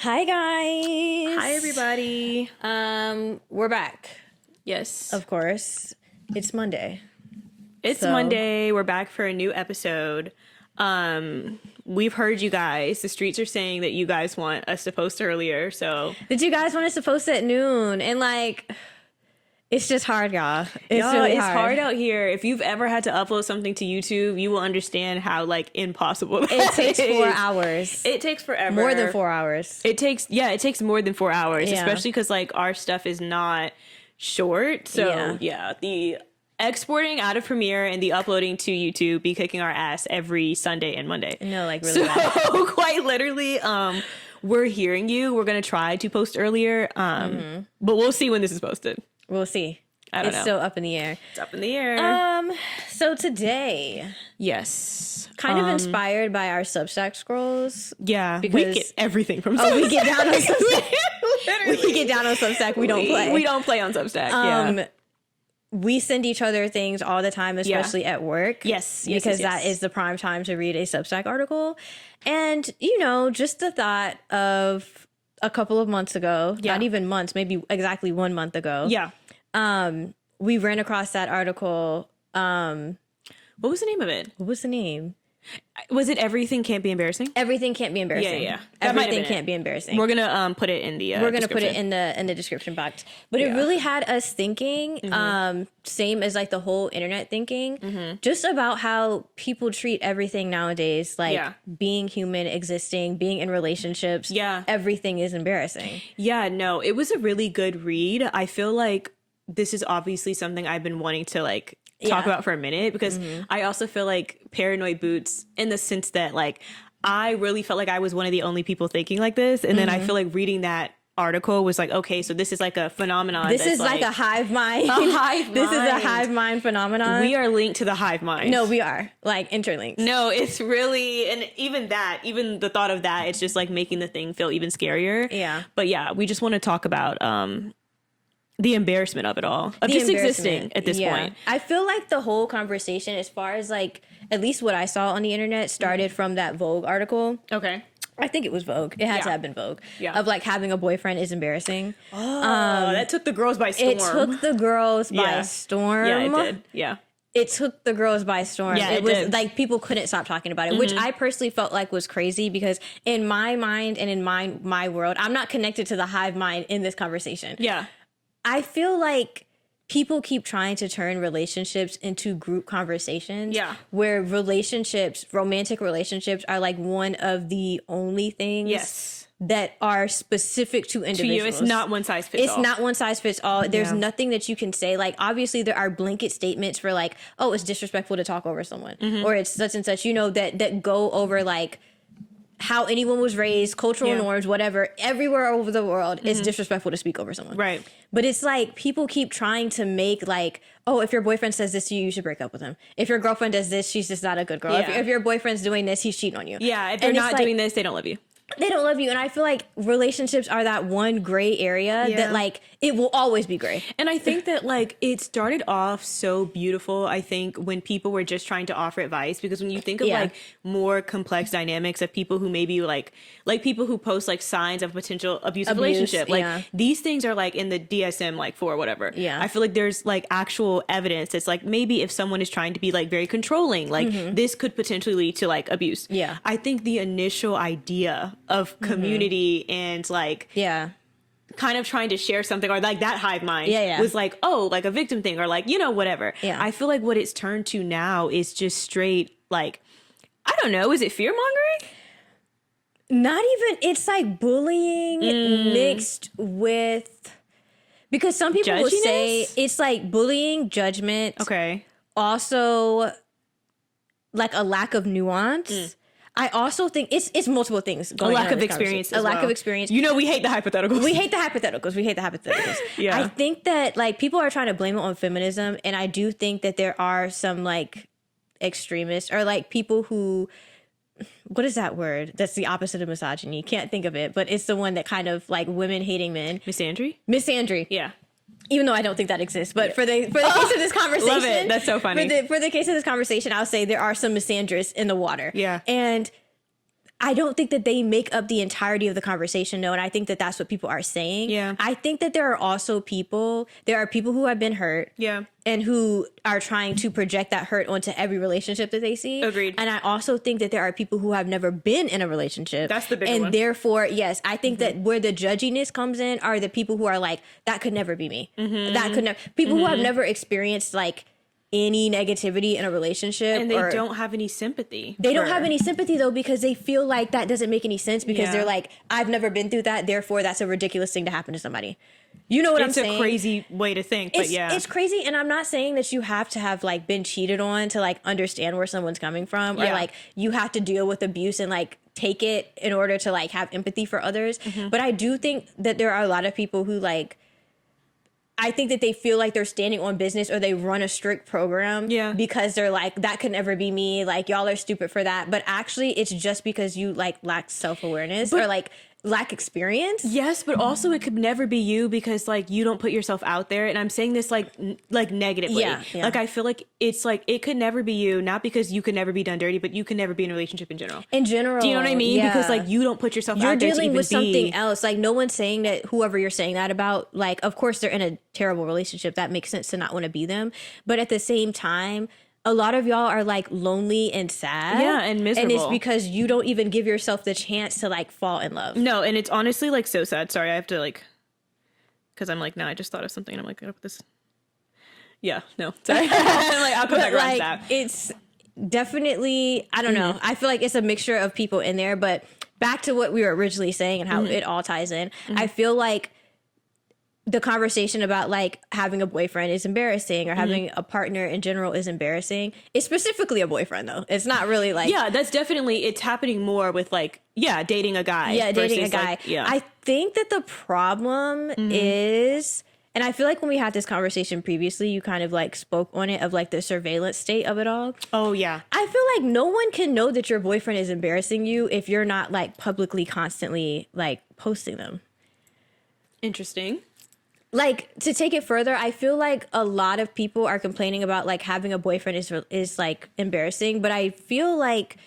Hi guys. Hi everybody. We're back. Yes. Of course. It's Monday. It's Monday. We're back for a new episode. We've heard you guys. The streets are saying that you guys want us to post earlier, so Did you guys want us to post at noon? And it's just hard, y'all. It's really hard out here. If you've ever had to upload something to YouTube, you will understand how impossible it takes 4 hours. It takes forever. More than 4 hours. It takes more than 4 hours, especially because our stuff is not short. So the exporting out of Premiere and the uploading to YouTube be kicking our ass every Sunday and Monday. No, really bad. So quite literally, we're hearing you. We're gonna try to post earlier, but we'll see when this is posted. We'll see. I don't know. It's still up in the air. It's up in the air. So today, yes, kind of inspired by our Substack scrolls. Yeah, because we get everything from Substack. we get down on Substack. We get down on Substack. We don't play. We don't play on Substack. We send each other things all the time, especially at work. Yes. Because that is the prime time to read a Substack article. And, just the thought of a couple of months ago, not even months, maybe exactly 1 month ago. Yeah. We ran across that article. What was the name of it? What was the name? Was it Everything Can't Be Embarrassing? Everything Can't Be Embarrassing. Yeah. Everything Can't Be Embarrassing. We're gonna put it in the We're gonna put it in the description box. But it really had us thinking, same as the whole internet thinking, just about how people treat everything nowadays, being human, existing, being in relationships. Yeah. Everything is embarrassing. Yeah, no, it was a really good read. I feel like this is obviously something I've been wanting to talk about for a minute, because I also feel like Paranoid Boots, in the sense that I really felt like I was one of the only people thinking like this, and then I feel like reading that article was okay, so this is a phenomenon. This is a hive mind. This is a hive mind phenomenon. We are linked to the hive mind. No, we are interlinked. No, it's really, and even the thought of that, it's just making the thing feel even scarier. Yeah. But yeah, we just want to talk about the embarrassment of it all, of just existing at this point. I feel like the whole conversation, as far as at least what I saw on the internet, started from that Vogue article. Okay. I think it was Vogue. It had to have been Vogue. Yeah. Of having a boyfriend is embarrassing. Oh, that took the girls by storm. It took the girls by storm. Yeah, it did. Yeah. It took the girls by storm. Yeah, it was people couldn't stop talking about it, which I personally felt was crazy, because in my mind and in my world, I'm not connected to the hive mind in this conversation. Yeah. I feel like people keep trying to turn relationships into group conversations. Yeah. Where romantic relationships are one of the only things that are specific to individuals. To you, it's not one size fits all. It's not one size fits all. There's nothing that you can say. Obviously there are blanket statements for oh, it's disrespectful to talk over someone. Or it's such and such, that go over how anyone was raised, cultural norms, whatever, everywhere over the world, it's disrespectful to speak over someone. Right. But it's people keep trying to make oh, if your boyfriend says this to you, you should break up with him. If your girlfriend does this, she's just not a good girl. Yeah. If your boyfriend's doing this, he's cheating on you. Yeah, if they're not doing this, they don't love you. They don't love you. And I feel like relationships are that one gray area that it will always be gray. And I think that it started off so beautiful, I think, when people were just trying to offer advice, because when you think of more complex dynamics of people who maybe like people who post signs of potential abusive relationship, these things are in the DSM 4 or whatever. Yeah. I feel like there's actual evidence that's maybe if someone is trying to be very controlling, this could potentially lead to abuse. Yeah. I think the initial idea of community and kind of trying to share something, or that hive mind was a victim thing, or whatever. Yeah. I feel like what it's turned to now is just straight I don't know, is it fear mongering? Not even, it's bullying mixed with, because some people will say it's bullying, judgment. Okay. Also a lack of nuance. I also think it's multiple things going on. A lack of experience. A lack of experience. We hate the hypotheticals. We hate the hypotheticals. Yeah. I think that people are trying to blame it on feminism, and I do think that there are some extremists, or people who, what is that word? That's the opposite of misogyny. Can't think of it, but it's the one that kind of women hating men. Misandry. Yeah. Even though I don't think that exists, but for the case of this conversation, love it. That's so funny. For the case of this conversation, I'll say there are some misandrists in the water. Yeah. And I don't think that they make up the entirety of the conversation, though, and I think that that's what people are saying. Yeah. I think that there are people who have been hurt. Yeah. And who are trying to project that hurt onto every relationship that they see. Agreed. And I also think that there are people who have never been in a relationship. That's the bigger one. one. And therefore, yes, I think that where the judginess comes in are the people who are like, that could never be me. That could never. People who have never experienced like any negativity in a relationship. And they don't have any sympathy. They don't have any sympathy, though, because they feel like that doesn't make any sense because they're like, I've never been through that. Therefore, that's a ridiculous thing to happen to somebody. You know what I'm saying? It's a crazy way to think, but It's crazy. And I'm not saying that you have to have like been cheated on to like understand where someone's coming from or like you have to deal with abuse and like take it in order to like have empathy for others. But I do think that there are a lot of people who like, I think that they feel like they're standing on business or they run a strict program because they're like, that could never be me. Like, y'all are stupid for that. But actually, it's just because you like lack self-awareness or like lack experience. Yes, but also it could never be you because like you don't put yourself out there. And I'm saying this like negatively. Yeah. Like I feel like it's like it could never be you, not because you could never be done dirty, but you can never be in a relationship in general. In general. Do you know what I mean? Yeah. Because like you don't put yourself You're out there. You're dealing with something else. Like no one's saying that whoever you're saying that about, like, of course they're in a terrible relationship. That makes sense to not want to be them. But at the same time, a lot of y'all are like lonely and sad. Yeah, and miserable. And it's because you don't even give yourself the chance to like fall in love. No, and it's honestly like so sad. Sorry, I have to like, because I'm like, now I just thought of something and I'm like, I gotta put this. Yeah, no, sorry. Like, I'll come back around to that. It's definitely, I don't know. I feel like it's a mixture of people in there, but back to what we were originally saying and how it all ties in. I feel like the conversation about like having a boyfriend is embarrassing or having a partner in general is embarrassing. It's specifically a boyfriend though. It's not really like, yeah, that's definitely, it's happening more with like, dating a guy. Yeah, dating a guy. Like, I think that the problem is, and I feel like when we had this conversation previously, you kind of like spoke on it of like the surveillance state of it all. Oh yeah. I feel like no one can know that your boyfriend is embarrassing you if you're not like publicly constantly like posting them. Interesting. Like, to take it further, I feel like a lot of people are complaining about like having a boyfriend is like embarrassing, but I feel like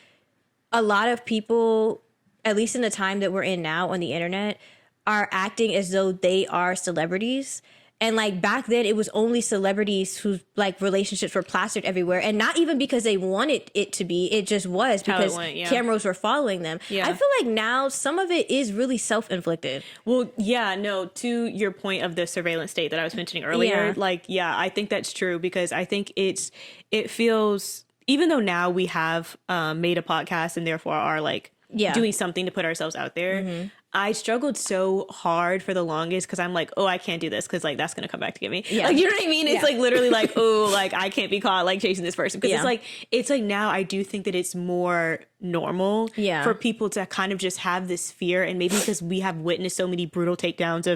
a lot of people, at least in the time that we're in now on the internet, are acting as though they are celebrities. And like back then it was only celebrities whose like relationships were plastered everywhere, and not even because they wanted it to be, it just was because cameras were following them. I feel like now some of it is really self-inflicted. Well, yeah, no, to your point of the surveillance state that I was mentioning earlier, I think that's true because I think it feels, even though now we have made a podcast and therefore are like doing something to put ourselves out there, I struggled so hard for the longest because I'm like, oh, I can't do this because like that's gonna come back to get me. Yeah. Like, you know what I mean? It's like literally like, oh, like I can't be caught like chasing this person because it's like now I do think that it's more normal for people to kind of just have this fear, and maybe because we have witnessed so many brutal takedowns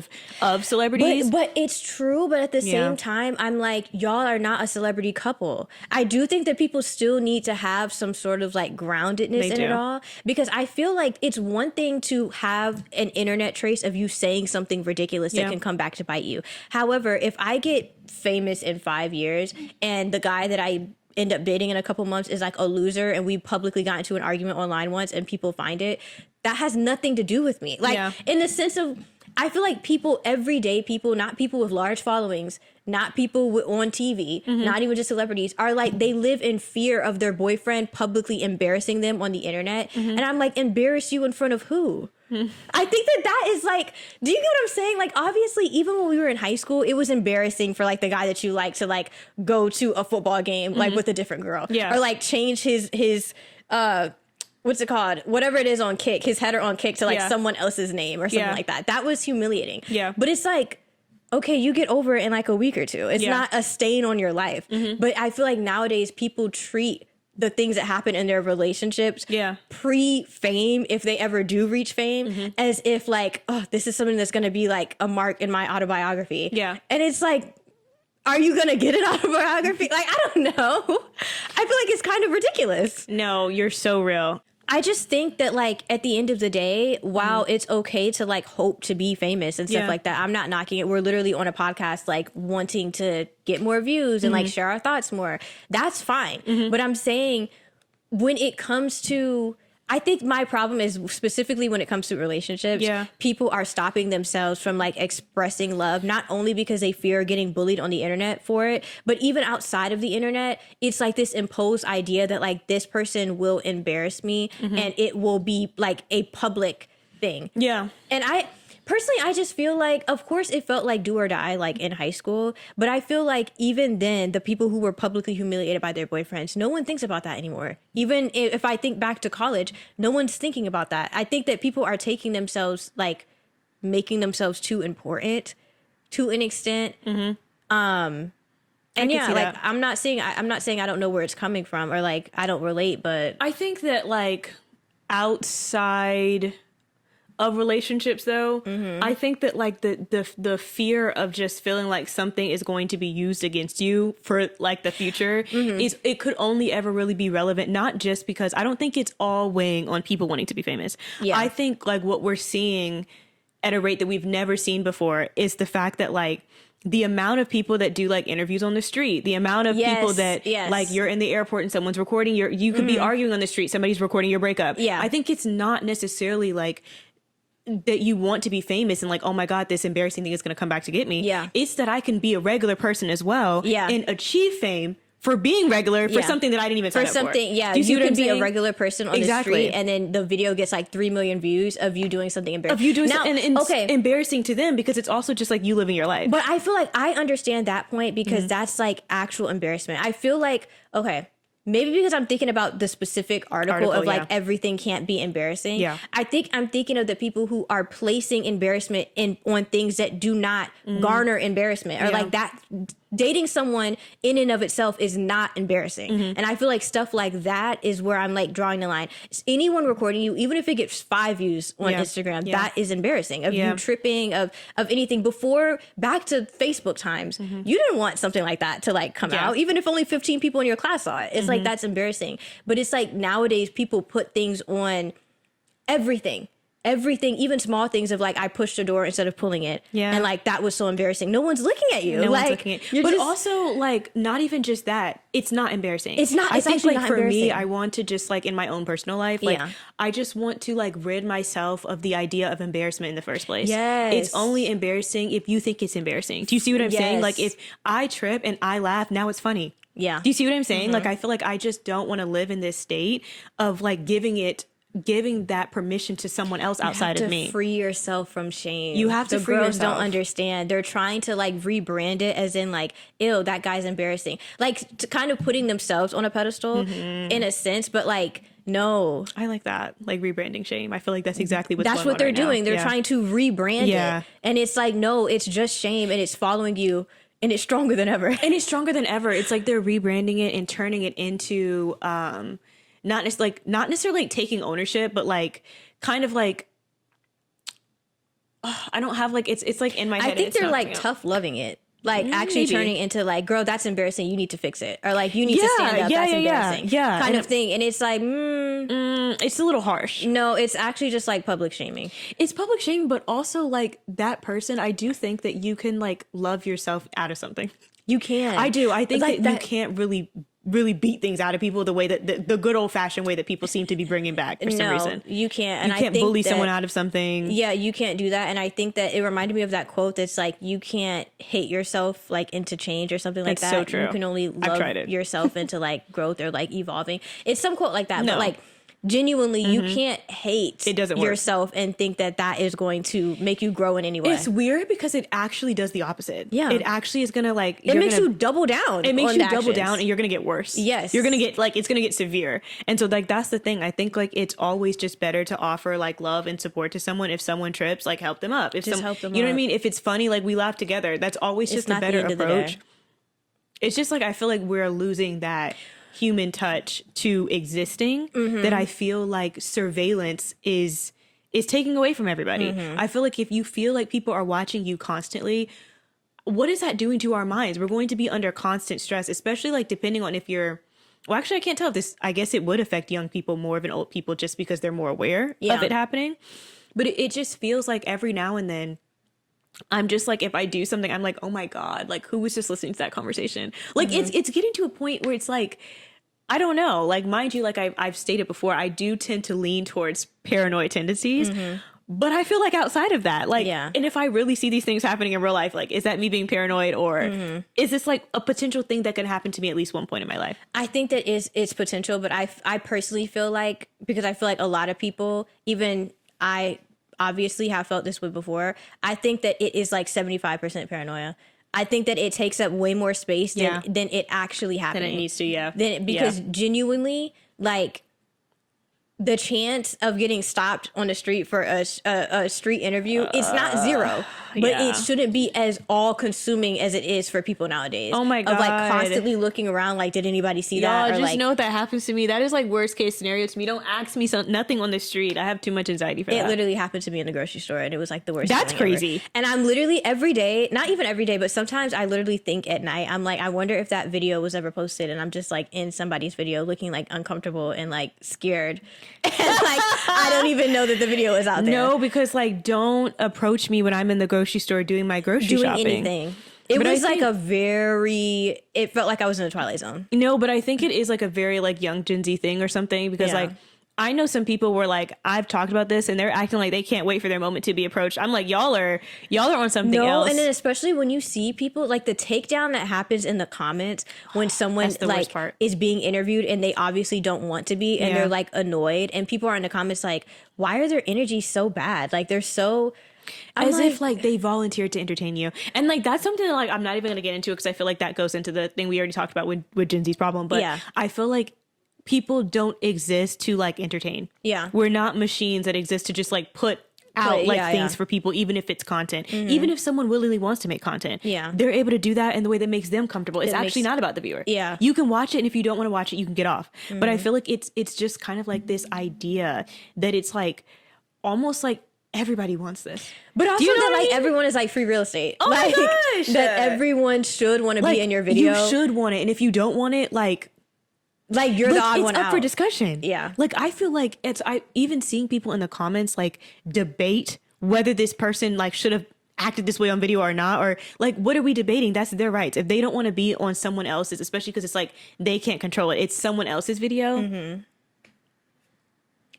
of celebrities. But it's true. But at the same time, I'm like, y'all are not a celebrity couple. I do think that people still need to have some sort of like groundedness in it all, because I feel like it's one thing to have an internet trace of you saying something ridiculous that can come back to bite you. However, if I get famous in 5 years and the guy that I end up dating in a couple months is like a loser and we publicly got into an argument online once and people find it, that has nothing to do with me. Like in the sense of, I feel like people, everyday people, not people with large followings, not people on TV, not even just celebrities, are like, they live in fear of their boyfriend publicly embarrassing them on the internet. And I'm like, embarrass you in front of who? I think that is like, do you get what I'm saying? Like, obviously, even when we were in high school, it was embarrassing for like the guy that you like to like go to a football game like with a different girl, or like change his what's it called? Whatever it is on Kick, his header on Kick to like someone else's name or something like that. That was humiliating. But it's like, okay, you get over it in like a week or two. It's not a stain on your life. But I feel like nowadays people treat the things that happen in their relationships pre-fame, if they ever do reach fame, as if like, oh, this is something that's going to be like a mark in my autobiography. And it's like, are you going to get an autobiography? Like, I don't know. I feel like it's kind of ridiculous. No, you're so real. I just think that like at the end of the day, while it's okay to like hope to be famous and stuff like that, I'm not knocking it. We're literally on a podcast like wanting to get more views and like share our thoughts more. That's fine. But I'm saying when it comes to I think my problem is specifically when it comes to relationships. Yeah. People are stopping themselves from like expressing love, not only because they fear getting bullied on the internet for it, but even outside of the internet, it's like this imposed idea that like this person will embarrass me and it will be like a public thing. Yeah. And personally, I just feel like, of course, it felt like do or die, like in high school. But I feel like even then, the people who were publicly humiliated by their boyfriends, no one thinks about that anymore. Even if I think back to college, no one's thinking about that. I think that people are taking themselves, like, making themselves too important to an extent. And yeah, like that. I'm not saying I don't know where it's coming from or like I don't relate, but I think that like outside of relationships though, I think that like the fear of just feeling like something is going to be used against you for like the future is, it could only ever really be relevant, not just because I don't think it's all weighing on people wanting to be famous. I think like what we're seeing at a rate that we've never seen before is the fact that like the amount of people that do like interviews on the street, the amount of people that like you're in the airport and someone's recording you could be arguing on the street, somebody's recording your breakup. I think it's not necessarily like that you want to be famous and like, oh my God, this embarrassing thing is going to come back to get me. It's that I can be a regular person as well and achieve fame for being regular for something that I didn't even sign up for. Do you see what I'm saying? Be a regular person on the street and then the video gets like 3 million views of you doing something embarrassing. Of you doing something embarrassing to them because it's also just like you living your life. But I feel like I understand that point because that's like actual embarrassment. I feel like, okay, maybe because I'm thinking about the specific article of like everything can't be embarrassing. I think I'm thinking of the people who are placing embarrassment on things that do not garner embarrassment or like that. Dating someone in and of itself is not embarrassing. And I feel like stuff like that is where I'm like drawing the line. Anyone recording you, even if it gets 5 views on Instagram, that is embarrassing. Of you tripping, of anything. Before, back to Facebook times, you didn't want something like that to like come out, even if only 15 people in your class saw it. It's like, that's embarrassing. But it's like nowadays people put things on everything, even small things of like I pushed a door instead of pulling it, and like that was so embarrassing. No one's looking at you. No like, one's looking at you. But just, also like not even just that. It's not embarrassing. It's not. It's I think actually like not for embarrassing. me, I want to just like in my own personal life, like I just want to like rid myself of the idea of embarrassment in the first place. It's only embarrassing if you think it's embarrassing. Do you see what I'm saying? Like if I trip and I laugh, now it's funny. Do you see what I'm saying? Like I feel like I just don't want to live in this state of like giving that permission to someone else outside of me. You have to free yourself from shame. You have to free yourself. The girls don't understand. They're trying to like rebrand it as in like, ew, that guy's embarrassing. Like to kind of putting themselves on a pedestal in a sense, but like, no. I like that. Like rebranding shame. I feel like that's exactly that's what they're doing. They're trying to rebrand it. And it's like, no, it's just shame and it's following you. And it's stronger than ever. It's like they're rebranding it and turning it into not necessarily like taking ownership, but like kind of like I don't have like it's like in my head. I think they're like tough loving it. Like actually turning into like, girl, that's embarrassing. You need to fix it. Or like, you need to stand up. That's embarrassing. Kind of thing. And it's like, it's a little harsh. No, it's actually just like public shaming. It's public shaming, but also like that person, I do think that you can like love yourself out of something. You can. I do. I think like that you can't really beat things out of people the way that the good old fashioned way that people seem to be bringing back for some reason. You can't. And you can't bully someone out of something. Yeah, you can't do that. And I think that it reminded me of that quote that's like, you can't hate yourself like into change or something like that. So true. You can only love yourself into like growth or like evolving. It's some quote like that, but like genuinely you can't hate yourself and think that that is going to make you grow in any way. It's weird because it actually does the opposite. It actually is gonna like it makes you double down. It makes you double down and you're gonna get worse. You're gonna get like it's gonna get severe. And so like that's the thing. I think like it's always just better to offer like love and support to someone. If someone trips, like help them up. If help them, you know what I mean? If it's funny, like we laugh together. That's always just a better approach. It's just like I feel like we're losing that human touch to existing that I feel like surveillance is taking away from everybody. I feel like if you feel like people are watching you constantly, what is that doing to our minds? We're going to be under constant stress, especially like depending on if you're, well, actually I can't tell if this, I guess it would affect young people more than old people just because they're more aware of it happening. But it just feels like every now and then I'm just like, if I do something, I'm like, oh my God, like who was just listening to that conversation? Like it's getting to a point where it's like, I don't know. Like, mind you, like I've stated before, I do tend to lean towards paranoid tendencies. But I feel like outside of that, like, and if I really see these things happening in real life, like, is that me being paranoid, or is this like a potential thing that could happen to me at least one point in my life? I think that it's potential, but I personally feel like, because I feel like a lot of people, even I obviously have felt this way before, I think that it is like 75% paranoia. I think that it takes up way more space than it actually happening. Than it needs to, Because genuinely, like, the chance of getting stopped on the street for a street interview, it's not zero, but it shouldn't be as all consuming as it is for people nowadays. Oh my God. Of like constantly looking around, like, did anybody see that? Or just like, know if that happens to me, that is like worst case scenario to me. Don't ask me nothing on the street. I have too much anxiety for that. It literally happened to me in the grocery store, and it was like the worst. That's crazy. Ever. And I'm literally every day, not even every day, but sometimes I literally think at night, I'm like, I wonder if that video was ever posted, and I'm just like in somebody's video looking like uncomfortable and like scared. And like, I don't even know that the video is out there. No, because like, don't approach me when I'm in the grocery store doing my grocery shopping. Anything. It was like it felt like I was in a Twilight Zone. No, but I think it is like a very like young Gen Z thing or something, because like, I know some people were like, I've talked about this and they're acting like they can't wait for their moment to be approached. I'm like, y'all are on something else. And then especially when you see people, like the takedown that happens in the comments when someone like is being interviewed and they obviously don't want to be, and they're like annoyed, and people are in the comments like, why are their energies so bad? Like, they're so... as if like they volunteered to entertain you. And like, that's something that like I'm not even going to get into, because I feel like that goes into the thing we already talked about with Gen Z's problem. But I feel like people don't exist to like entertain. Yeah. We're not machines that exist to just like put out things for people, even if it's content. Even if someone willingly wants to make content, they're able to do that in the way that makes them comfortable. It's actually not about the viewer. Yeah. You can watch it, and if you don't want to watch it, you can get off. But I feel like it's just kind of like this idea that it's like almost like everybody wants this. But also that like everyone is like free real estate. Oh like, my gosh. That everyone should want to be in your video. You should want it. And if you don't want it, like you're the odd one out. It's up for discussion. Yeah. Like, I feel like even seeing people in the comments like debate whether this person like should have acted this way on video or not, or like, what are we debating? That's their rights. If they don't want to be on someone else's, especially because it's like they can't control it, it's someone else's video.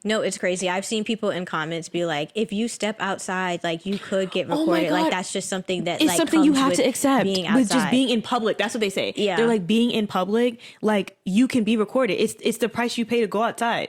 No, it's crazy. I've seen people in comments be like, if you step outside, like, you could get recorded. Like, that's just something that it's like something you have to accept being outside. With just being in public. That's what they say. Yeah. They're like, being in public, like, you can be recorded. It's the price you pay to go outside.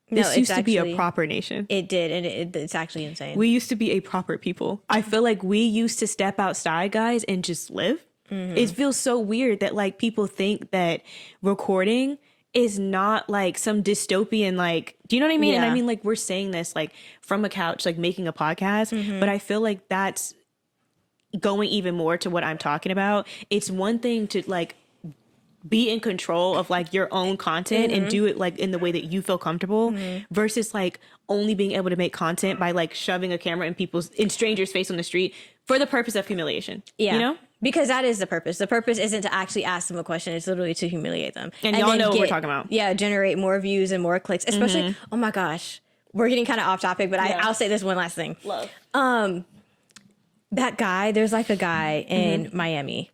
This used to be a proper nation. It did, and it's actually insane. We used to be a proper people. I feel like we used to step outside, guys, and just live. It feels so weird that like people think that recording is not like some dystopian, like, do you know what I mean? And I mean, like, we're saying this like from a couch, like making a podcast, but I feel like that's going even more to what I'm talking about. It's one thing to like be in control of like your own content and do it like in the way that you feel comfortable versus like only being able to make content by like shoving a camera in strangers' face on the street for the purpose of humiliation. Yeah. You know? Because that is the purpose. The purpose isn't to actually ask them a question. It's literally to humiliate them. And y'all know what we're talking about. Yeah, generate more views and more clicks. Especially, oh my gosh, we're getting kind of off topic, but I'll say this one last thing. Love. That guy, there's like a guy in Miami,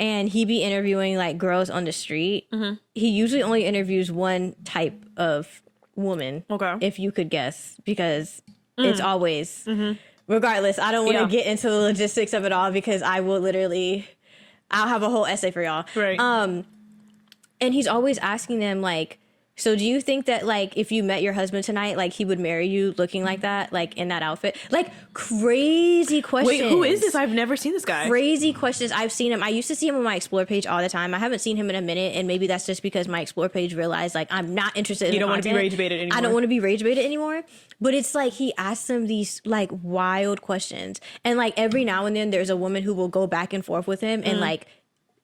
and he be interviewing like girls on the street. He usually only interviews one type of woman, if you could guess, because it's always... Regardless, I don't want to get into the logistics of it all, because I'll have a whole essay for y'all. Right. And he's always asking them like, so do you think that like if you met your husband tonight, like he would marry you looking like that, like in that outfit? Like crazy questions. Wait, who is this? I've never seen this guy. Crazy questions. I've seen him. I used to see him on my Explore page all the time. I haven't seen him in a minute, and maybe that's just because my Explore page realized like I'm not interested in You don't want to be rage baited anymore. I don't want to be rage baited anymore. But it's like he asks them these like wild questions, and like every now and then there's a woman who will go back and forth with him, and like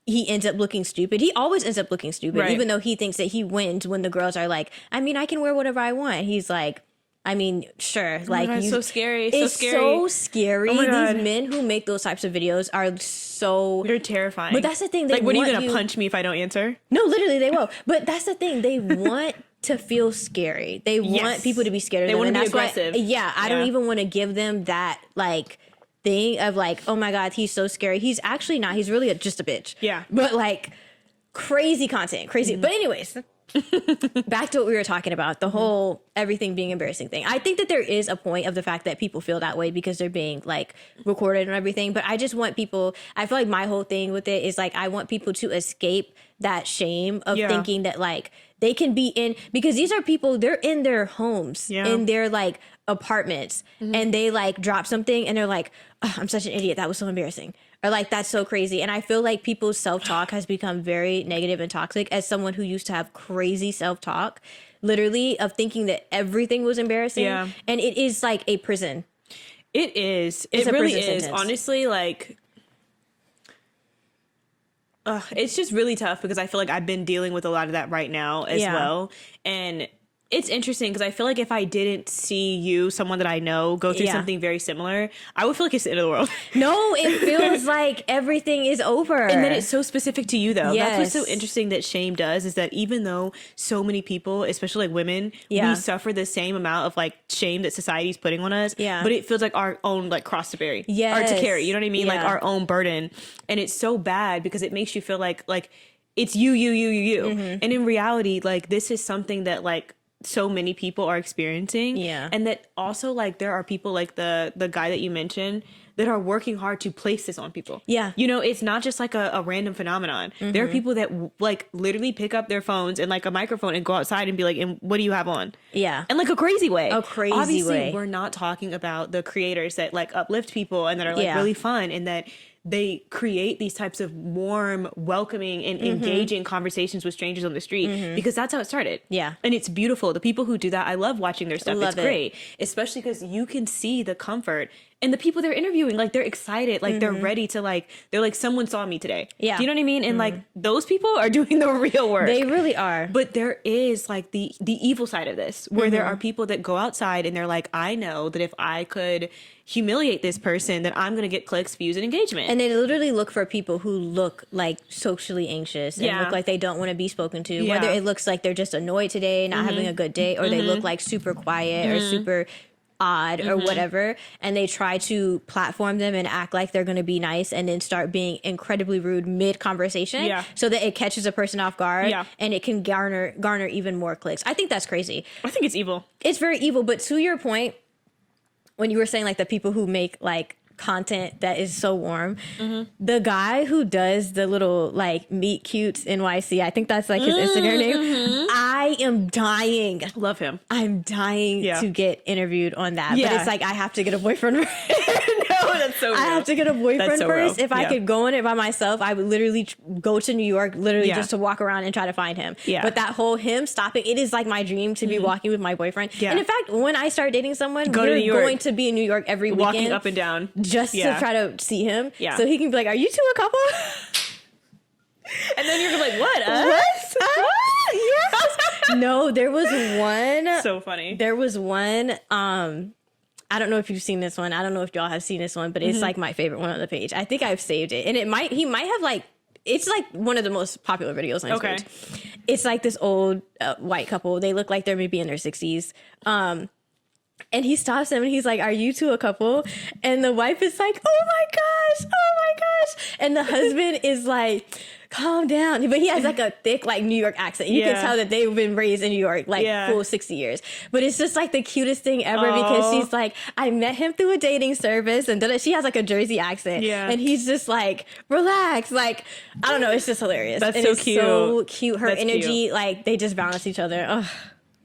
he ends up looking stupid. He always ends up looking stupid, even though he thinks that he wins when the girls are like, I mean, I can wear whatever I want. He's like, I mean, sure. Like, it's so scary. It's so scary. These men who make those types of videos are so... They're terrifying. But that's the thing. Like, what are you going to punch me if I don't answer? No, literally, they will. But that's the thing. They want to feel scary. They want people to be scared of them. They want to be aggressive. I don't even want to give them that, like... thing of like, oh my god, he's so scary. He's actually not. He's really just a bitch. Yeah. But like, crazy content, crazy. But anyways, back to what we were talking about, the whole everything being embarrassing thing. I think that there is a point of the fact that people feel that way because they're being like recorded and everything. But I just want people, I feel like my whole thing with it is like, I want people to escape that shame of thinking that like they can be in, because these are people, they're in their homes, in their like apartments, and they like drop something and they're like, oh, I'm such an idiot. That was so embarrassing. Or like, that's so crazy. And I feel like people's self-talk has become very negative and toxic. As someone who used to have crazy self-talk, literally of thinking that everything was embarrassing. Yeah. And it is like a prison. It is. It really is. Sentence. Honestly, like, it's just really tough because I feel like I've been dealing with a lot of that right now as well. And it's interesting because I feel like if I didn't see you, someone that I know, go through something very similar, I would feel like it's the end of the world. No, it feels like everything is over. And then it's so specific to you, though. Yes. That's what's so interesting that shame does, is that even though so many people, especially like women, we suffer the same amount of like shame that society's putting on us, but it feels like our own like cross to bear, or to carry, you know what I mean? Like our own burden. And it's so bad because it makes you feel like it's you. And in reality, like this is something that like so many people are experiencing. And that also like there are people like the guy that you mentioned that are working hard to place this on people. You know, it's not just like a random phenomenon. There are people that like literally pick up their phones and like a microphone and go outside and be like, and what do you have on? And like a crazy way. Obviously, we're not talking about the creators that like uplift people and that are like really fun and that they create these types of warm, welcoming, and engaging conversations with strangers on the street because that's how it started. And it's beautiful. The people who do that, I love watching their stuff. It's great. Especially because you can see the comfort and the people they're interviewing, like they're excited, like they're ready to like, they're like, someone saw me today. Do you know what I mean? And like those people are doing the real work. They really are. But there is like the evil side of this where there are people that go outside and they're like, I know that if I could humiliate this person, that I'm going to get clicks, views, and engagement. And they literally look for people who look like socially anxious and look like they don't want to be spoken to. Whether it looks like they're just annoyed today, not having a good day, or they look like super quiet or super odd or whatever, and they try to platform them and act like they're going to be nice and then start being incredibly rude mid-conversation so that it catches a person off guard and it can garner even more clicks. I think that's crazy. I think it's evil. It's very evil. But to your point, when you were saying like the people who make like content that is so warm, the guy who does the little like meet cutes NYC, I think that's like his Instagram name. I am dying. Love him. I'm dying to get interviewed on that. But it's like I have to get a boyfriend. No, that's so real. I have to get a boyfriend first. If I could go on it by myself, I would literally go to New York just to walk around and try to find him. But that whole him stopping, it is like my dream to be walking with my boyfriend. And in fact, when I start dating someone, we're going to be in New York every weekend. Walking up and down. Just to try to see him. So he can be like, are you two a couple? And then you're like, what? What? Yes. No, there was one. So funny. There was one. I don't know if you've seen this one. I don't know if y'all have seen this one, but it's like my favorite one on the page. I think I've saved it. And he might have like, it's like one of the most popular videos on his page. It's like this old white couple. They look like they're maybe in their 60s. And he stops them and he's like, are you two a couple? And the wife is like, oh my gosh. And the husband is like, calm down. But he has like a thick like New York accent. You can tell that they've been raised in New York like full 60 years. But it's just like the cutest thing ever because she's like, I met him through a dating service. And then she has like a Jersey accent. And he's just like, relax. Like, I don't know. It's just hilarious. That's so cute. So cute. Her energy, like they just balance each other. Ugh.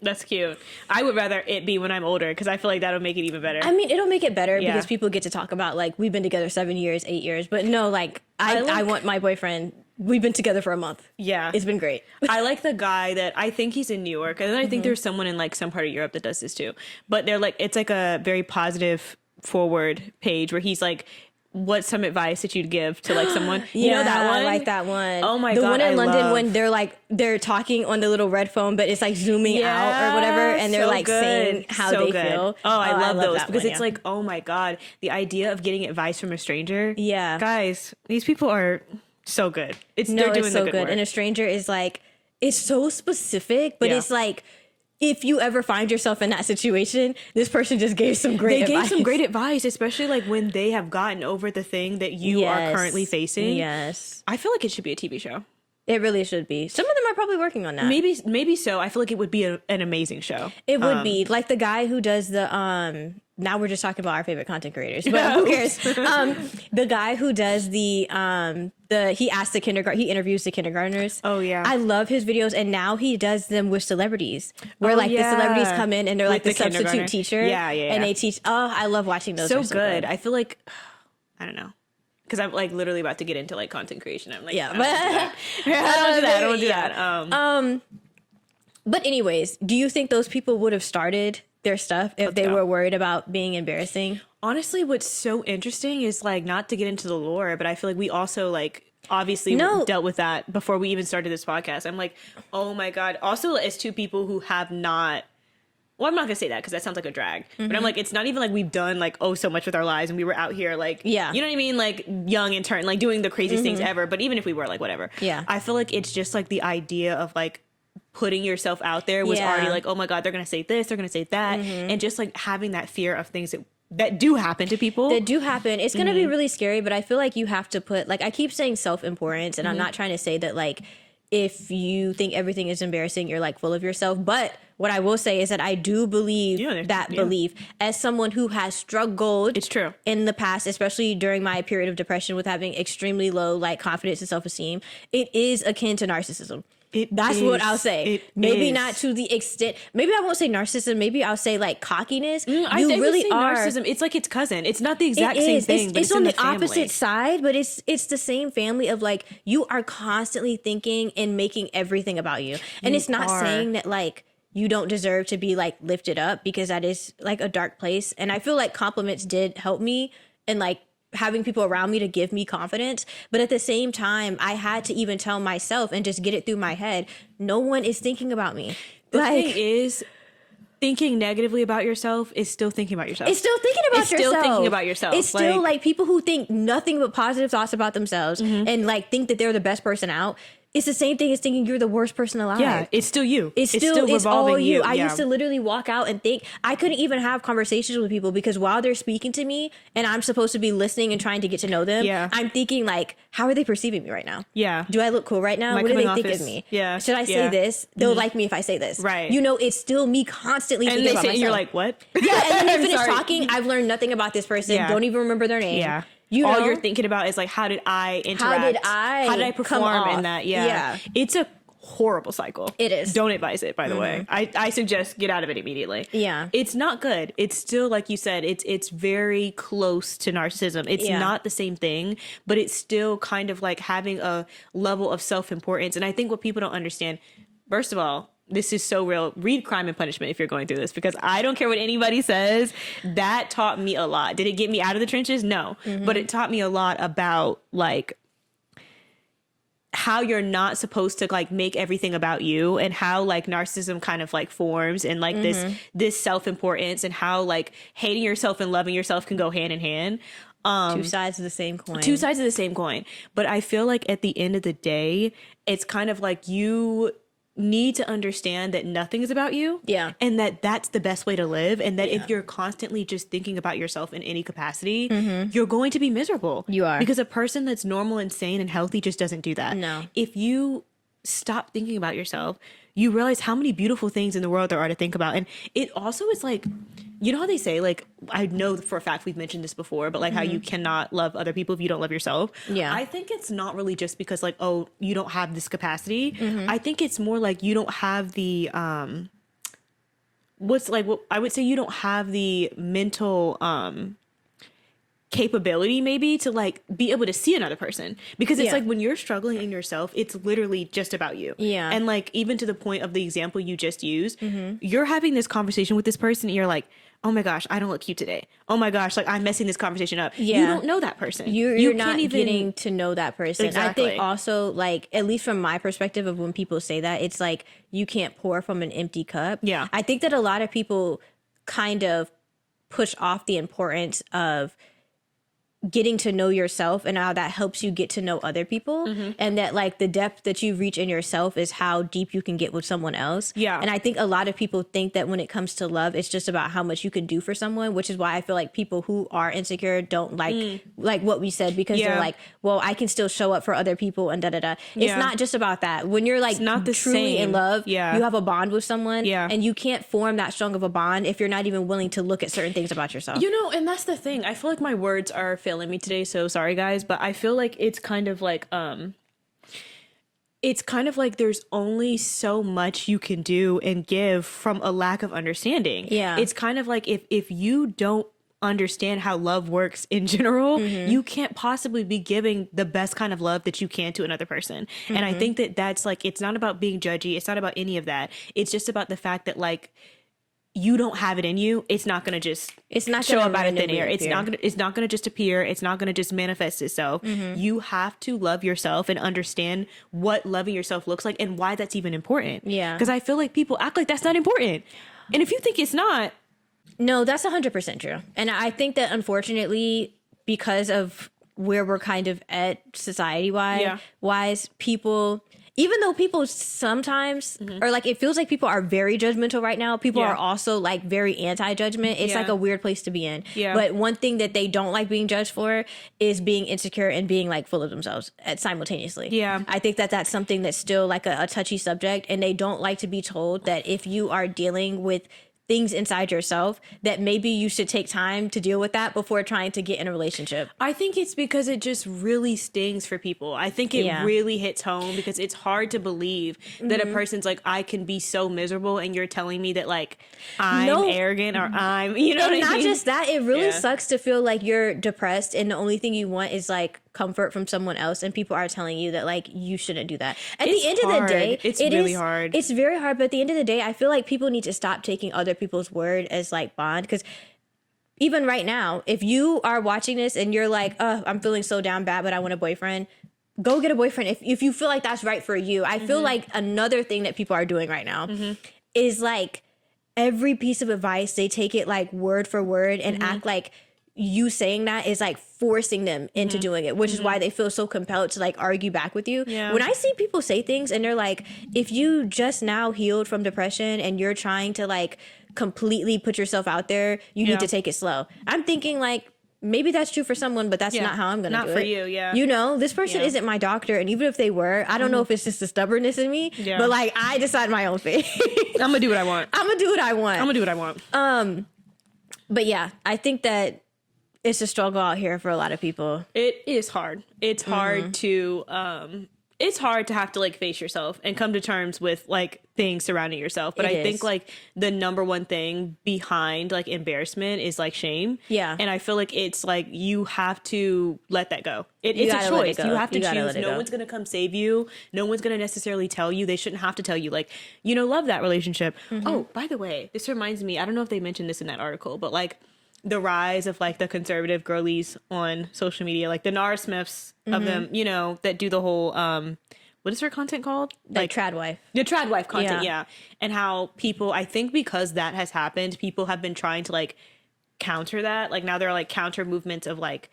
That's cute. I would rather it be when I'm older because I feel like that'll make it even better. I mean, it'll make it better because people get to talk about like we've been together 7 years, 8 years. But no, like I want my boyfriend. We've been together for a month. It's been great. I like the guy that I think he's in New York, and then I think there's someone in like some part of Europe that does this too. But they're like, it's like a very positive forward page where he's like, what's some advice that you'd give to like someone? You know that one? I like that one. Oh my God. God. The one in London when they're talking on the little red phone, but it's like zooming out or whatever. And they're like saying how they feel. Oh, I love those because it's like, oh my God, the idea of getting advice from a stranger. Guys, these people are so good. They're doing so good. And a stranger is like, it's so specific, but it's like, if you ever find yourself in that situation, this person just gave some great advice. They gave some great advice, especially like when they have gotten over the thing that you are currently facing. Yes. I feel like it should be a TV show. It really should be. Some of them are probably working on that. Maybe so. I feel like it would be an amazing show. It would be like the guy who does the now we're just talking about our favorite content creators, but who cares? The guy who does the he interviews the kindergartners. Oh yeah. I love his videos, and now he does them with celebrities where the celebrities come in and they're like the substitute teacher. Yeah. And they teach. Oh, I love watching those. So good. I feel like I don't know. Because I'm like literally about to get into like content creation. I'm like, yeah, but I don't do that. But anyways, do you think those people would have started their stuff if they were worried about being embarrassing? Honestly, what's so interesting is like, not to get into the lore, but I feel like we also like obviously dealt with that before we even started this podcast. I'm like, oh my God. Also, as two people who have not. Well, I'm not gonna say that because that sounds like a drag. But I'm like, it's not even like we've done like so much with our lives, and we were out here like, you know what I mean, like young and turn, like doing the craziest things ever. But even if we were like whatever, I feel like it's just like the idea of like putting yourself out there was already like, oh my God, they're gonna say this, they're gonna say that, and just like having that fear of things that do happen to people. That do happen. It's gonna be really scary, but I feel like you have to put like I keep saying self-importance, and I'm not trying to say that like if you think everything is embarrassing, you're like full of yourself, but what I will say is that I do believe belief as someone who has struggled. It's true. In the past, especially during my period of depression with having extremely low like confidence and self-esteem, it is akin to narcissism. That's what I'll say. Maybe not to the extent. Maybe I won't say narcissism. Maybe I'll say like cockiness. I really say narcissism. It's like its cousin. It's not the exact same thing. It's on the opposite side, but it's the same family of like you are constantly thinking and making everything about you. And it's not saying that like you don't deserve to be like lifted up, because that is like a dark place. And I feel like compliments did help me and like having people around me to give me confidence. But at the same time, I had to even tell myself and just get it through my head, no one is thinking about me. The thing is, thinking negatively about yourself is still thinking about yourself. It's still thinking about yourself. It's still thinking about yourself. It's still like people who think nothing but positive thoughts about themselves and like think that they're the best person out. It's the same thing as thinking you're the worst person alive. Yeah, it's still you. It's still all you. I used to literally walk out and think I couldn't even have conversations with people because while they're speaking to me and I'm supposed to be listening and trying to get to know them, I'm thinking like, how are they perceiving me right now? Yeah. Do I look cool right now? What do they think of me? Yeah. Should I say this? They'll like me if I say this. Right. You know, it's still me constantly thinking about myself. And you're like, what? Yeah, and then they finish talking. I've learned nothing about this person. Don't even remember their name. Yeah. You all know? you're thinking about is like, how did I interact? How did I perform in that? Yeah. It's a horrible cycle. It is. Don't advise it, by the way. I suggest get out of it immediately. Yeah. It's not good. It's still, like you said, it's very close to narcissism. It's not the same thing, but it's still kind of like having a level of self-importance. And I think what people don't understand, first of all, this is so real. Read Crime and Punishment if you're going through this, because I don't care what anybody says. That taught me a lot. Did it get me out of the trenches? No. But it taught me a lot about like how you're not supposed to like make everything about you, and how like narcissism kind of like forms, and like this self-importance, and how like hating yourself and loving yourself can go hand in hand. Two sides of the same coin. Two sides of the same coin. But I feel like at the end of the day, it's kind of like you need to understand that nothing is about you. Yeah. And that that's the best way to live. And that if you're constantly just thinking about yourself in any capacity, you're going to be miserable. You are. Because a person that's normal and sane and healthy just doesn't do that. No. If you stop thinking about yourself, you realize how many beautiful things in the world there are to think about. And it also is like, you know how they say, like, I know for a fact we've mentioned this before, but like how you cannot love other people if you don't love yourself. Yeah. I think it's not really just because like, oh, you don't have this capacity. I think it's more like you don't have the, I would say you don't have the mental, capability maybe to like be able to see another person, because it's like when you're struggling in yourself, it's literally just about you. Yeah. And like even to the point of the example you just used, you're having this conversation with this person and you're like, oh my gosh, I don't look cute today. Oh my gosh, like I'm messing this conversation up. Yeah. You don't know that person. You're not getting to know that person. Exactly. I think also like, at least from my perspective of when people say that, it's like you can't pour from an empty cup. Yeah. I think that a lot of people kind of push off the importance of getting to know yourself and how that helps you get to know other people, and that like the depth that you reach in yourself is how deep you can get with someone else. Yeah. And I think a lot of people think that when it comes to love, it's just about how much you can do for someone, which is why I feel like people who are insecure don't like what we said, because they're like, well, I can still show up for other people and It's not just about that. When you're like not the truly same. in love, you have a bond with someone, Yeah. and you can't form that strong of a bond if you're not even willing to look at certain things about yourself. You know, and that's the thing. I feel like my words are failing me today, so sorry guys, but I feel like it's kind of like there's only so much you can do and give from a lack of understanding. Yeah. It's kind of like if you don't understand how love works in general, you can't possibly be giving the best kind of love that you can to another person. And I think that that's like, it's not about being judgy, it's not about any of that. It's just about the fact that like you don't have it in you. It's not gonna just show up out of thin air. It's not gonna just appear. It's not gonna just manifest itself. You have to love yourself and understand what loving yourself looks like and why that's even important. Yeah. Because I feel like people act like that's not important. And if you think it's not, no, that's 100% true. And I think that unfortunately, because of where we're kind of at society-wise, people, even though people sometimes, or like it feels like people are very judgmental right now, people are also like very anti-judgment. It's like a weird place to be in. Yeah. But one thing that they don't like being judged for is being insecure and being like full of themselves simultaneously. Yeah. I think that that's something that's still like a touchy subject, and they don't like to be told that if you are dealing with things inside yourself, that maybe you should take time to deal with that before trying to get in a relationship. I think it's because it just really stings for people. I think it really hits home because it's hard to believe that a person's like, I can be so miserable and you're telling me that like I'm arrogant or I'm, you know what I mean? And not just that, it really sucks to feel like you're depressed and the only thing you want is like comfort from someone else, and people are telling you that like you shouldn't do that. At the end of the day, it's really hard. It's very hard, but at the end of the day, I feel like people need to stop taking other people's word as like bond, because even right now, if you are watching this and you're like, oh, I'm feeling so down bad, but I want a boyfriend, go get a boyfriend if you feel like that's right for you. I feel like another thing that people are doing right now is like every piece of advice, they take it like word for word and act like you saying that is like forcing them into doing it, which is why they feel so compelled to like argue back with you. Yeah. When I see people say things and they're like, if you just now healed from depression and you're trying to like completely put yourself out there, you need to take it slow. I'm thinking like, maybe that's true for someone, but that's not how I'm going to do it. Not for you, You know, this person isn't my doctor, and even if they were, I don't know if it's just the stubbornness in me, but like I decide my own fate. I'm gonna do what I want. I'm gonna do what I want. I'm gonna do what I want. But yeah, I think that it's a struggle out here for a lot of people. It is hard. It's hard to have to like face yourself and come to terms with like things surrounding yourself. But I think like the number one thing behind like embarrassment is like shame. Yeah. And I feel like it's like you have to let that go. It's a choice. You have to choose. No one's gonna come save you. No one's gonna necessarily tell you. They shouldn't have to tell you like, you know, love that relationship. Oh, by the way, this reminds me, I don't know if they mentioned this in that article, but like the rise of like the conservative girlies on social media, like the Nara Smiths of them, you know, that do the whole what is her content called? Like trad wife. The trad wife content, yeah. And how people, I think because that has happened, people have been trying to like counter that. Like now there are like counter movements of like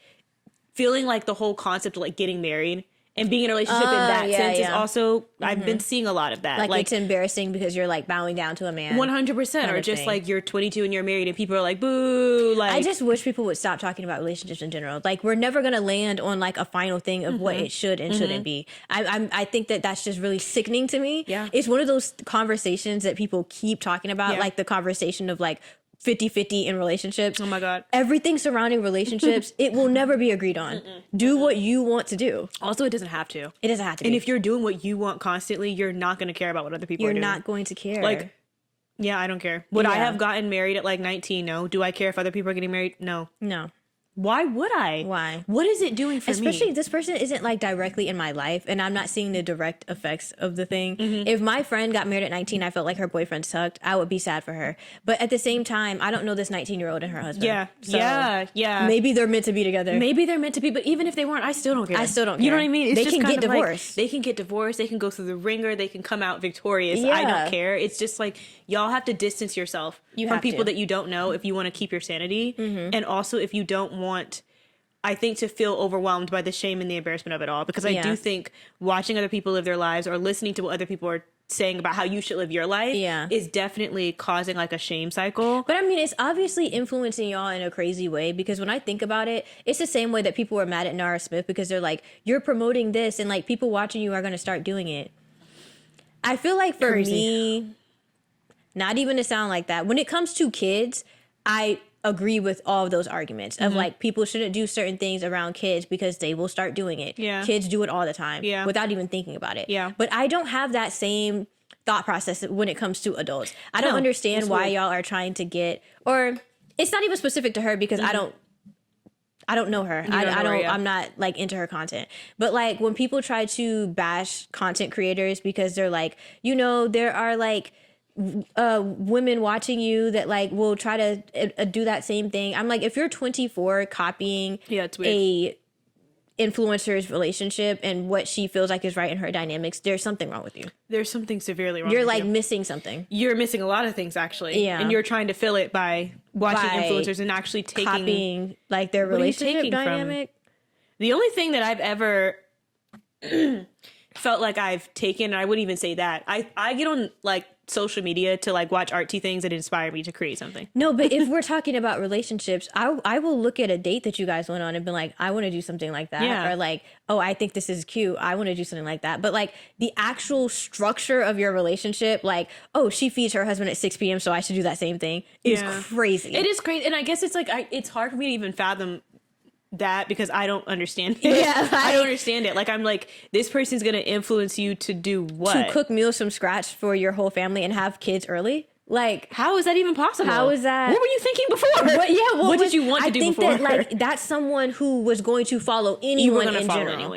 feeling like the whole concept of like getting married and being in a relationship in that sense is also, I've been seeing a lot of that. Like it's embarrassing because you're like bowing down to a man. 100%. Or just like you're 22 and you're married and people are like, boo. Like, I just wish people would stop talking about relationships in general. Like we're never going to land on like a final thing of what it should and shouldn't be. I think that that's just really sickening to me. Yeah. It's one of those conversations that people keep talking about, like the conversation of like 50-50 in relationships. Oh my God. Everything surrounding relationships, it will never be agreed on. Do what you want to do. Also, it doesn't have to. It doesn't have to be. And if you're doing what you want constantly, you're not going to care about what other people are doing. You're not going to care. Like, yeah, I don't care. Would I have gotten married at like 19? No. Do I care if other people are getting married? No. No. Why would I? Why? What is it doing for me? Especially this person isn't like directly in my life and I'm not seeing the direct effects of the thing. If my friend got married at 19, I felt like her boyfriend sucked, I would be sad for her. But at the same time, I don't know this 19-year-old and her husband. Yeah. So yeah. Maybe they're meant to be together. Maybe they're meant to be, but even if they weren't, I still don't care. I still don't care. You know what I mean? It's they just can kind get of like, divorced. they can get divorced. They can go through the ringer. They can come out victorious. I don't care. It's just like y'all have to distance yourself from people that you don't know if you want to keep your sanity. And also if you don't want I think to feel overwhelmed by the shame and the embarrassment of it all, because I do think watching other people live their lives or listening to what other people are saying about how you should live your life is definitely causing like a shame cycle. But I mean, it's obviously influencing y'all in a crazy way, because when I think about it, it's the same way that people were mad at Nara Smith because they're like, you're promoting this and like people watching you are going to start doing it. I feel like for me, not even to sound like that, when it comes to kids, I agree with all of those arguments of like people shouldn't do certain things around kids because they will start doing it. Yeah. Kids do it all the time without even thinking about it. Yeah. But I don't have that same thought process when it comes to adults. I don't understand why y'all are trying to get, or it's not even specific to her because I don't know her. I'm not like into her content. But like when people try to bash content creators because they're like, you know, there are like women watching you that like will try to do that same thing. I'm like, if you're 24 copying a influencer's relationship and what she feels like is right in her dynamics, there's something wrong with you. There's something severely wrong. You're like missing something. You're missing a lot of things actually. Yeah. And you're trying to fill it by watching influencers and actually copying like their relationship dynamic. The only thing that I've ever felt like I've taken, and I wouldn't even say that, I get on like social media to like watch artsy things that inspire me to create something. No, but if we're talking about relationships, I will look at a date that you guys went on and be like, I want to do something like that. Yeah. Or like, oh, I think this is cute, I want to do something like that. But like the actual structure of your relationship, like, oh, she feeds her husband at 6 p.m. so I should do that same thing, is crazy. It is crazy. And I guess it's like it's hard for me to even fathom that because I don't understand it. Yeah, I don't understand it. Like, I'm like, this person's going to influence you to do what? To cook meals from scratch for your whole family and have kids early? Like, how is that even possible? How is that? What were you thinking before? What did you want to do before? I think that, like, that's someone who was going to follow anyone in general.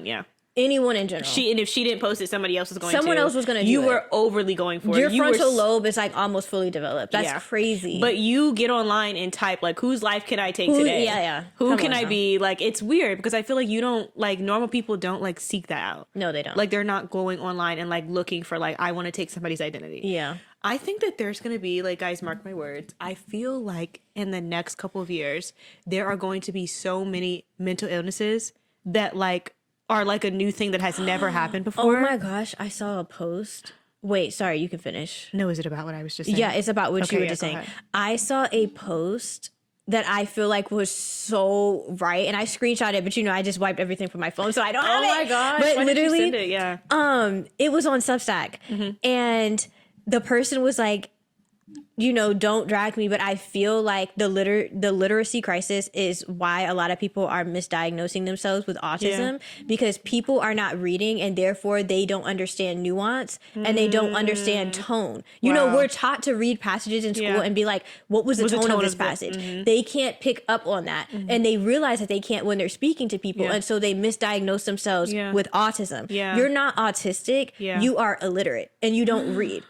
Anyone in general. And if she didn't post it, somebody else was going to. Someone else was going to do it. You were overly going for it. Your frontal lobe is like almost fully developed. That's crazy. But you get online and type like, whose life can I take today? Yeah. Who can I be? Like, it's weird because I feel like you don't, like, normal people don't like seek that out. No, they don't. Like, they're not going online and like looking for like, I want to take somebody's identity. Yeah. I think that there's going to be, like, guys, mark my words, I feel like in the next couple of years, there are going to be so many mental illnesses that like are like a new thing that has never happened before. Oh my gosh, I saw a post. Wait, sorry, you can finish. No, is it about what I was just saying? Yeah, it's about what you were just saying. I saw a post that I feel like was so right, and I screenshot it, but you know, I just wiped everything from my phone, so I don't have it. Oh my gosh, but why literally, did you send it? It was on Substack, and the person was like, you know, don't drag me, but I feel like the literacy crisis is why a lot of people are misdiagnosing themselves with autism, because people are not reading and therefore they don't understand nuance and they don't understand tone. You know, we're taught to read passages in school and be like, what was the tone of this passage? They can't pick up on that. And they realize that they can't when they're speaking to people. And so they misdiagnose themselves with autism. You're not autistic. You are illiterate and you don't read.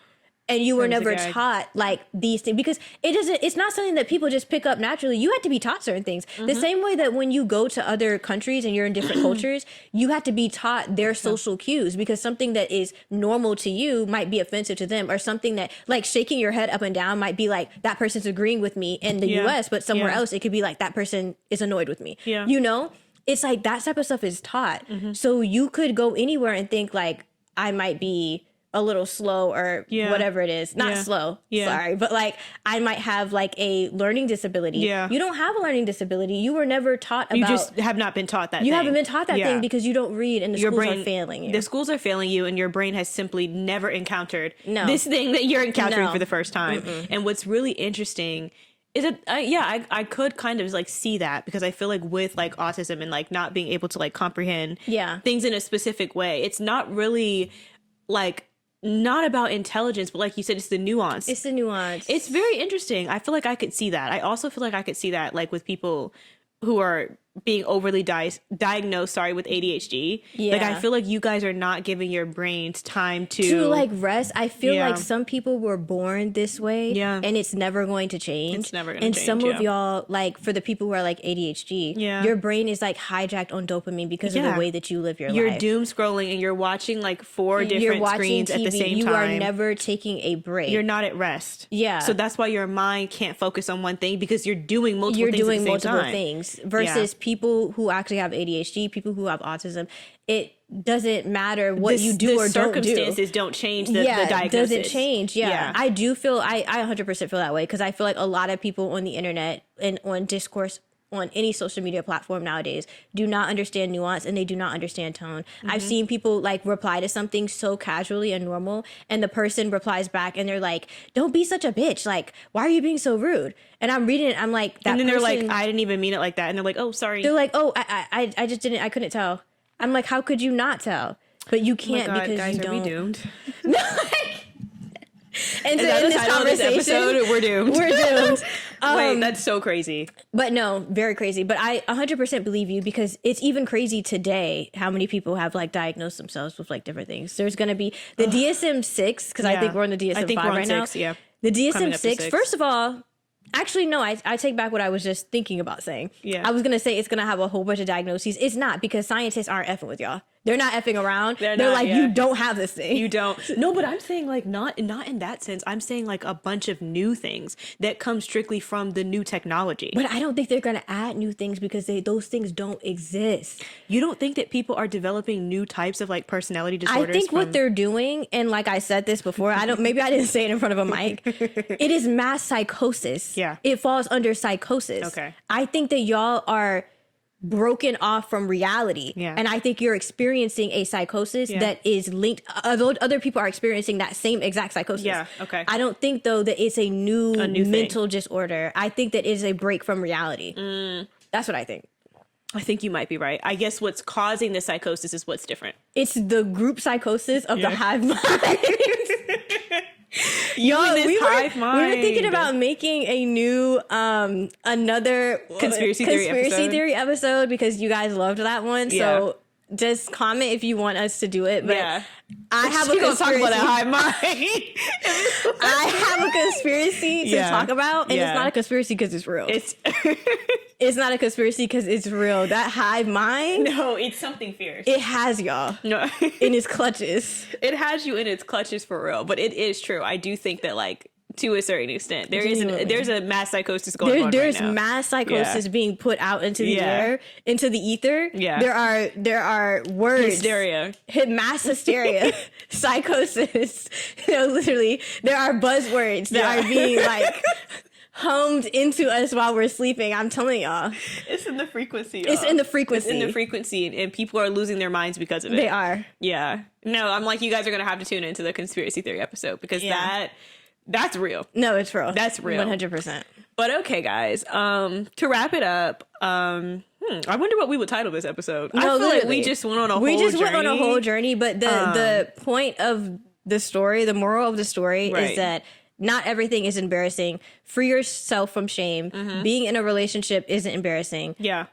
And you were never taught like these things, because it's not something that people just pick up naturally. You had to be taught certain things. The same way that when you go to other countries and you're in different cultures, you have to be taught their social cues, because something that is normal to you might be offensive to them, or something that like shaking your head up and down might be like, that person's agreeing with me in the US, but somewhere else it could be like, that person is annoyed with me. You know, it's like that type of stuff is taught. So you could go anywhere and think like, I might be a little slow or whatever it is. Not slow, sorry. But like, I might have like a learning disability. You don't have a learning disability. You were never taught about... You just have not been taught that You haven't been taught that thing because you don't read and the schools are failing you. The schools are failing you and your brain has simply never encountered this thing that you're encountering for the first time. And what's really interesting is that, I could kind of like see that, because I feel like with like autism and like not being able to like comprehend things in a specific way, it's not really like... not about intelligence, but like you said, it's the nuance. It's the nuance. It's very interesting. I feel like I could see that. I also feel like I could see that like with people who are being overly diagnosed with ADHD. Like, I feel like you guys are not giving your brains time to like rest. I feel like some people were born this way and it's never going to change. It's never going to change. And some of y'all, like for the people who are like ADHD, your brain is like hijacked on dopamine because of the way that you live your life. You're doom scrolling and you're watching like 4 different screens TV. At the same time. You are never taking a break. You're not at rest. So that's why your mind can't focus on one thing, because you're doing multiple things at the same time. Versus people who actually have ADHD, people who have autism, it doesn't matter what you do or don't do. Circumstances don't change the diagnosis. Doesn't change. Yeah. I do feel, I 100% feel that way, because I feel like a lot of people on the internet and on discourse on any social media platform nowadays do not understand nuance, and they do not understand tone. I've seen people like reply to something so casually and normal, and the person replies back and they're like, don't be such a bitch. Like, why are you being so rude? And I'm reading it. I'm like, that and then person, they're like, I didn't even mean it like that. And they're like, oh, sorry. They're like, oh, I just didn't, I couldn't tell. I'm like, how could you not tell? But you can't, because guys, you don't. Are we doomed? No, and so in this conversation, we're doomed. We're doomed. Wait, that's so crazy. But no, very crazy. But I 100% believe you, because it's even crazy today how many people have like diagnosed themselves with like different things. There's going to be the DSM-6, because I think we're on the DSM-5 right now. Yeah. The DSM-6, first of all, actually, no, I take back what I was just thinking about saying. Yeah. I was going to say it's going to have a whole bunch of diagnoses. It's not, because scientists aren't effing with y'all. They're not effing around. They're not, like, you don't have this thing. You don't. No, but I'm saying like not in that sense. I'm saying like a bunch of new things that come strictly from the new technology. But I don't think they're going to add new things, because those things don't exist. You don't think that people are developing new types of like personality disorders? I think what they're doing, and like I said this before, maybe I didn't say it in front of a mic. It is mass psychosis. Yeah. It falls under psychosis. Okay. I think that y'all are broken off from reality. Yeah. And I think you're experiencing a psychosis that is linked. Other people are experiencing that same exact psychosis. Yeah. Okay. I don't think, though, that it's a new mental disorder. I think that it is a break from reality. That's what I think. I think you might be right. I guess what's causing the psychosis is what's different. It's the group psychosis of the hive mind. Y'all, we were thinking about making a new another conspiracy theory episode, because you guys loved that one. So just comment if you want us to do it. But I have a conspiracy. Talk about that hive mind. I have a conspiracy to talk about, and it's not a conspiracy because it's real. It's not a conspiracy because it's real. That hive mind. No, it's something fierce. It has y'all. No. In its clutches. It has you in its clutches for real. But it is true. I do think that, like, to a certain extent, there's a mass psychosis going on there's right now. Mass psychosis being put out into the air, into the ether. Yeah. There are words. Hysteria. Mass hysteria. Psychosis. Literally, there are buzzwords that are being like hummed into us while we're sleeping. I'm telling y'all. It's in the frequency. It's in the frequency. It's in the frequency, and people are losing their minds because of it. They are. Yeah. No, I'm like, you guys are going to have to tune into the conspiracy theory episode, because that's real. No, it's real. That's real. 100%. But okay, guys, to wrap it up, I wonder what we would title this episode. No, I feel literally. like we just went on a whole journey. But the point of the story, the moral of the story is that not everything is embarrassing. Free yourself from shame. Being in a relationship isn't embarrassing. Yeah.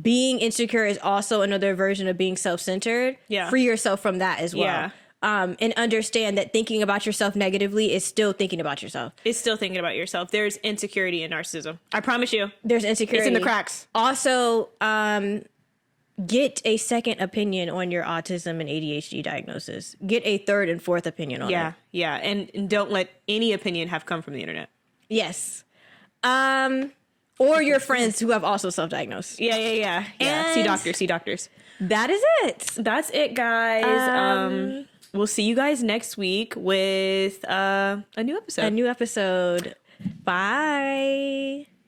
Being insecure is also another version of being self-centered. Yeah. Free yourself from that as well. Yeah. And understand that thinking about yourself negatively is still thinking about yourself. It's still thinking about yourself. There's insecurity and narcissism. I promise you. There's insecurity. It's in the cracks. Also, get a second opinion on your autism and ADHD diagnosis. Get a third and fourth opinion on it. Yeah. And don't let any opinion have come from the internet. Yes. Or your friends who have also self-diagnosed. Yeah. And see doctors. That is it. That's it, guys. We'll see you guys next week with a new episode. Bye.